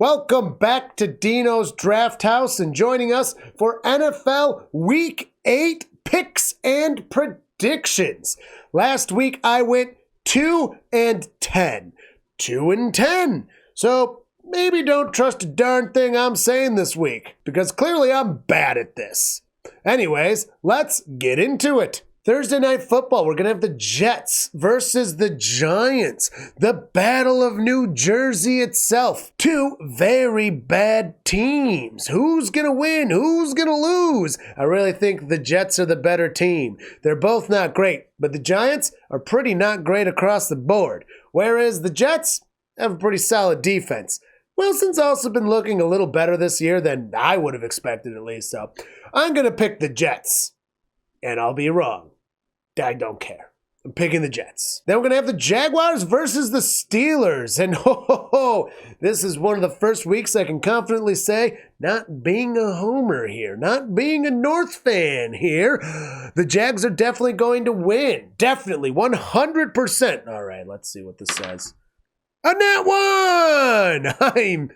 Welcome back to Dino's Draft House and joining us for NFL Week 8 picks and predictions. Last week I went 2-10. 2-10. So maybe don't trust a darn thing I'm saying this week, because clearly I'm bad at this. Anyways, let's get into it. Thursday Night Football, we're going to have the Jets versus the Giants. The Battle of New Jersey itself. Two very bad teams. Who's going to win? Who's going to lose? I really think the Jets are the better team. They're both not great, but the Giants are pretty not great across the board. Whereas the Jets have a pretty solid defense. Wilson's also been looking a little better this year than I would have expected, at least. So I'm going to pick the Jets. And I'll be wrong. I don't care. I'm picking the Jets. Then we're going to have the Jaguars versus the Steelers. And this is one of the first weeks I can confidently say, not being a homer here, not being a North fan here, the Jags are definitely going to win. Definitely, 100%. All right, let's see what this says. A nat one!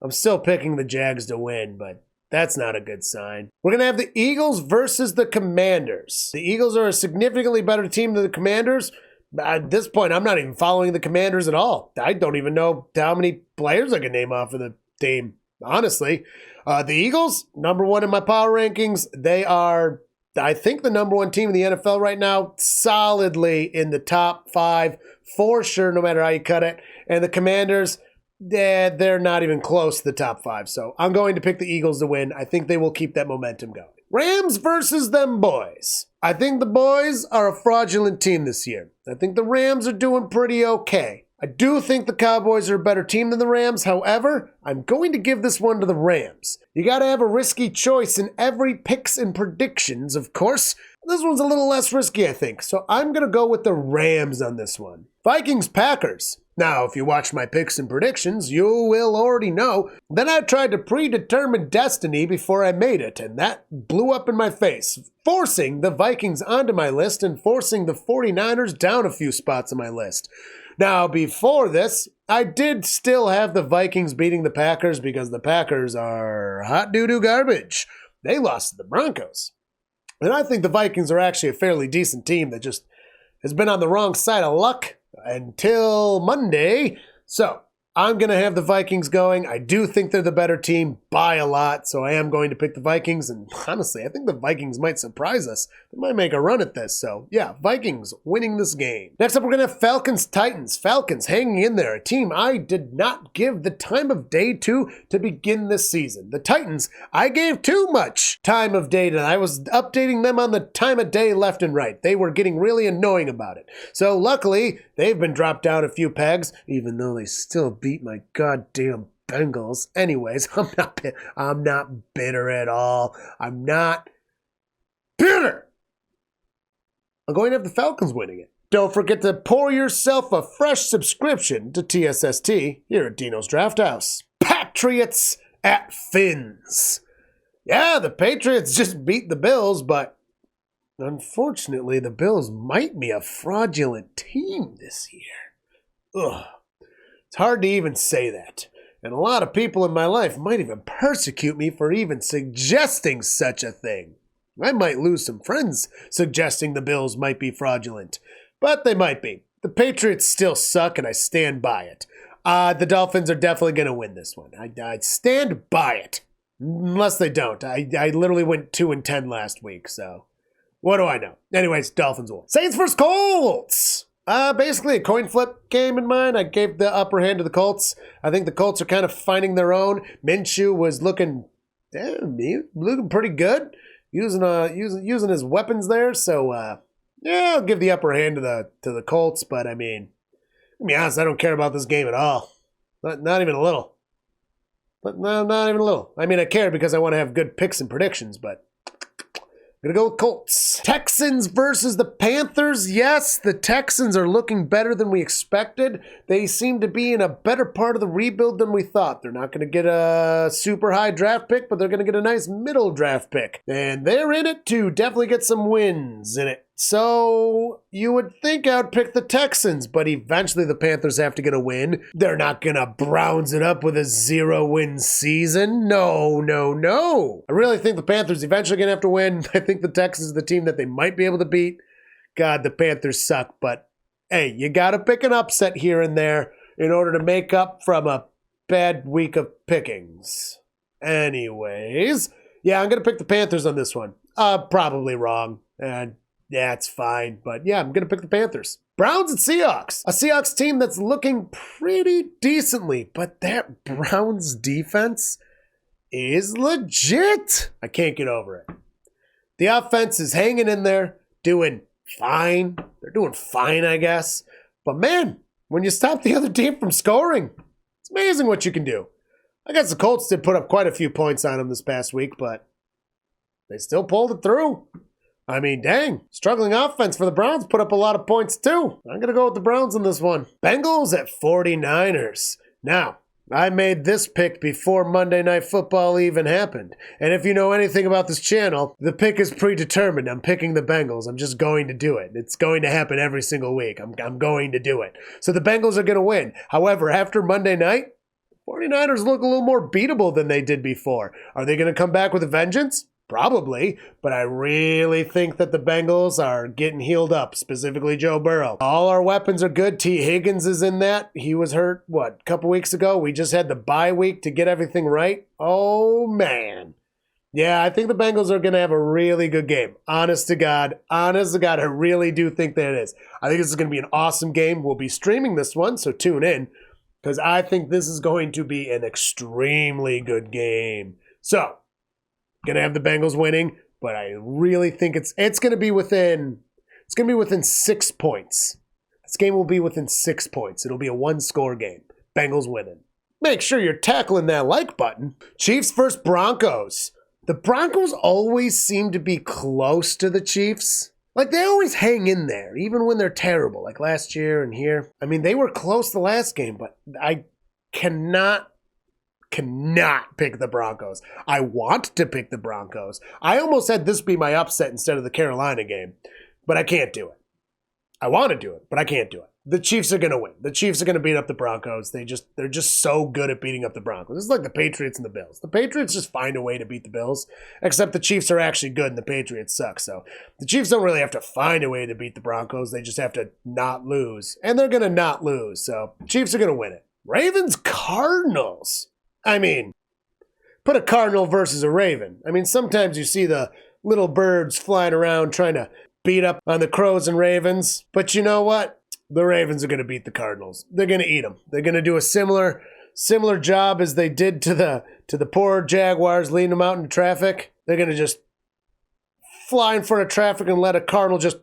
I'm still picking the Jags to win, but that's not a good sign. We're going to have the Eagles versus the Commanders. The Eagles are a significantly better team than the Commanders. At this point, I'm not even following the Commanders at all. I don't even know how many players I can name off of the team, honestly. The Eagles, number one in my power rankings. They are, I think, the number one team in the NFL right now, solidly in the top 5 for sure, no matter how you cut it. And the Commanders, they're not even close to the top 5. So I'm going to pick the Eagles to win. I think they will keep that momentum going. Rams versus them boys. I think the boys are a fraudulent team this year. I think the Rams are doing pretty okay. I do think the Cowboys are a better team than the Rams. However, I'm going to give this one to the Rams. You got to have a risky choice in every picks and predictions, of course. This one's a little less risky, I think. So I'm going to go with the Rams on this one. Vikings Packers. Now, if you watch my picks and predictions, you will already know that I tried to predetermine destiny before I made it, and that blew up in my face, forcing the Vikings onto my list and forcing the 49ers down a few spots on my list. Now, before this, I did still have the Vikings beating the Packers because the Packers are hot doo-doo garbage. They lost to the Broncos. And I think the Vikings are actually a fairly decent team that just has been on the wrong side of luck until Monday. So I'm going to have the Vikings going. I do think they're the better team by a lot, so I am going to pick the Vikings. And honestly, I think the Vikings might surprise us. They might make a run at this. So yeah, Vikings winning this game. Next up, we're going to have Falcons Titans. Falcons hanging in there, a team I did not give the time of day to begin this season. The Titans, I gave too much time of day to. I was updating them on the time of day left and right. They were getting really annoying about it. So luckily, they've been dropped down a few pegs, even though they still beat my goddamn Bengals. Anyways, I'm not bitter at all. I'm not bitter. I'm going to have the Falcons winning it. Don't forget to pour yourself a fresh subscription to TSST here at Dino's Draft House. Patriots at Fins. Yeah, the Patriots just beat the Bills, but unfortunately, the Bills might be a fraudulent team this year. Ugh. It's hard to even say that. And a lot of people in my life might even persecute me for even suggesting such a thing. I might lose some friends suggesting the Bills might be fraudulent. But they might be. The Patriots still suck, and I stand by it. The Dolphins are definitely going to win this one. I stand by it. Unless they don't. I literally went 2-10 last week, so what do I know? Anyways, Dolphins will. Saints versus Colts. Basically a coin flip game in mind. I gave the upper hand to the Colts. I think the Colts are kind of finding their own. Minshew was looking pretty good, using his weapons there. So yeah, I'll give the upper hand to the Colts. But I mean, to be honest, I don't care about this game at all. Not even a little. But no, not even a little. I mean, I care because I want to have good picks and predictions, but I'm going to go with Colts. Texans versus the Panthers. Yes, the Texans are looking better than we expected. They seem to be in a better part of the rebuild than we thought. They're not going to get a super high draft pick, but they're going to get a nice middle draft pick. And they're in it to definitely get some wins in it. So you would think I would pick the Texans, but eventually the Panthers have to get a win. They're not going to Browns it up with a 0-win season. No, no, no. I really think the Panthers eventually going to have to win. I think the Texans is the team that they might be able to beat. God, the Panthers suck, but hey, you got to pick an upset here and there in order to make up from a bad week of pickings. Anyways, yeah, I'm going to pick the Panthers on this one. Probably wrong, and yeah, it's fine. But yeah, I'm going to pick the Panthers. Browns and Seahawks. A Seahawks team that's looking pretty decently, but that Browns defense is legit. I can't get over it. The offense is hanging in there, doing fine. They're doing fine, I guess. But man, when you stop the other team from scoring, it's amazing what you can do. I guess the Colts did put up quite a few points on them this past week, but they still pulled it through. I mean, dang, struggling offense for the Browns put up a lot of points too. I'm going to go with the Browns on this one. Bengals at 49ers. Now, I made this pick before Monday Night Football even happened. And if you know anything about this channel, the pick is predetermined. I'm picking the Bengals. I'm just going to do it. It's going to happen every single week. I'm going to do it. So the Bengals are going to win. However, after Monday night, 49ers look a little more beatable than they did before. Are they going to come back with a vengeance? Probably, but I really think that the Bengals are getting healed up, specifically Joe Burrow. All our weapons are good. T. Higgins is in that. He was hurt, a couple weeks ago? We just had the bye week to get everything right. Oh, man. Yeah, I think the Bengals are going to have a really good game. Honest to God, I really do think that it is. I think this is going to be an awesome game. We'll be streaming this one, so tune in, because I think this is going to be an extremely good game. So, going to have the Bengals winning, but I really think it's going to be within 6 points. This game will be within 6 points. It'll be a one-score game. Bengals winning. Make sure you're tackling that like button. Chiefs versus Broncos. The Broncos always seem to be close to the Chiefs. Like, they always hang in there, even when they're terrible, like last year and here. I mean, they were close the last game, but I cannot pick the Broncos. I want to pick the Broncos. I almost had this be my upset instead of the Carolina game, but I can't do it. I want to do it, but I can't do it. The Chiefs are going to win. The Chiefs are going to beat up the Broncos. They're just so good at beating up the Broncos. This is like the Patriots and the Bills. The Patriots just find a way to beat the Bills, except the Chiefs are actually good and the Patriots suck. So the Chiefs don't really have to find a way to beat the Broncos. They just have to not lose, and they're going to not lose. So Chiefs are going to win it. Ravens Cardinals. I mean, put a Cardinal versus a Raven. I mean, sometimes you see the little birds flying around trying to beat up on the Crows and Ravens. But you know what? The Ravens are going to beat the Cardinals. They're going to eat them. They're going to do a similar job as they did to the poor Jaguars, leading them out into traffic. They're going to just fly in front of traffic and let a Cardinal just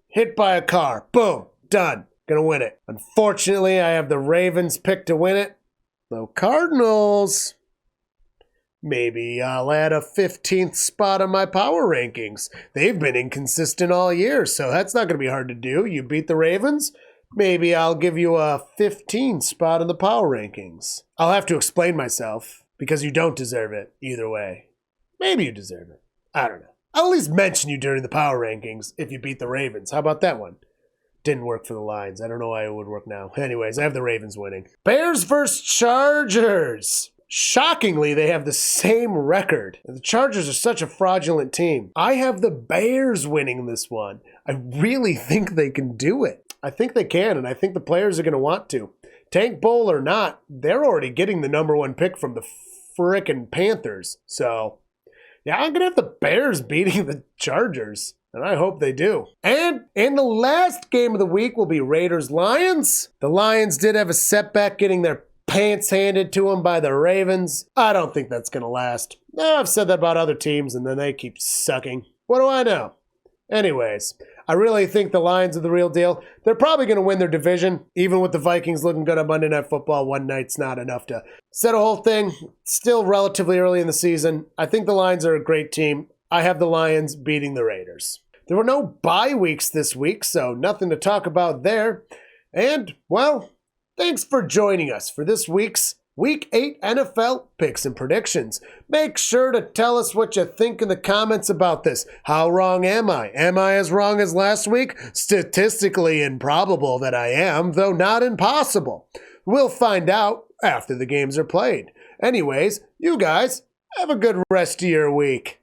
hit by a car. Boom. Done. Going to win it. Unfortunately, I have the Ravens picked to win it. So Cardinals, maybe I'll add a 15th spot on my power rankings. They've been inconsistent all year, so that's not going to be hard to do. You beat the Ravens, maybe I'll give you a 15 spot on the power rankings. I'll have to explain myself, because you don't deserve it either way. Maybe you deserve it. I don't know. I'll at least mention you during the power rankings if you beat the Ravens. How about that one? Didn't work for the Lions. I don't know why it would work now. Anyways, I have the Ravens winning. Bears versus Chargers. Shockingly, they have the same record. The Chargers are such a fraudulent team. I have the Bears winning this one. I really think they can do it. I think they can, and I think the players are going to want to. Tank Bowl or not, they're already getting the number one pick from the frickin' Panthers. So, yeah, I'm going to have the Bears beating the Chargers. And I hope they do. And in the last game of the week will be Raiders-Lions. The Lions did have a setback getting their pants handed to them by the Ravens. I don't think that's going to last. I've said that about other teams, and then they keep sucking. What do I know? Anyways, I really think the Lions are the real deal. They're probably going to win their division. Even with the Vikings looking good on Monday Night Football, one night's not enough to set a whole thing. Still relatively early in the season. I think the Lions are a great team. I have the Lions beating the Raiders. There were no bye weeks this week, so nothing to talk about there. And, well, thanks for joining us for this week's Week 8 NFL picks and predictions. Make sure to tell us what you think in the comments about this. How wrong am I? Am I as wrong as last week? Statistically improbable that I am, though not impossible. We'll find out after the games are played. Anyways, you guys, have a good rest of your week.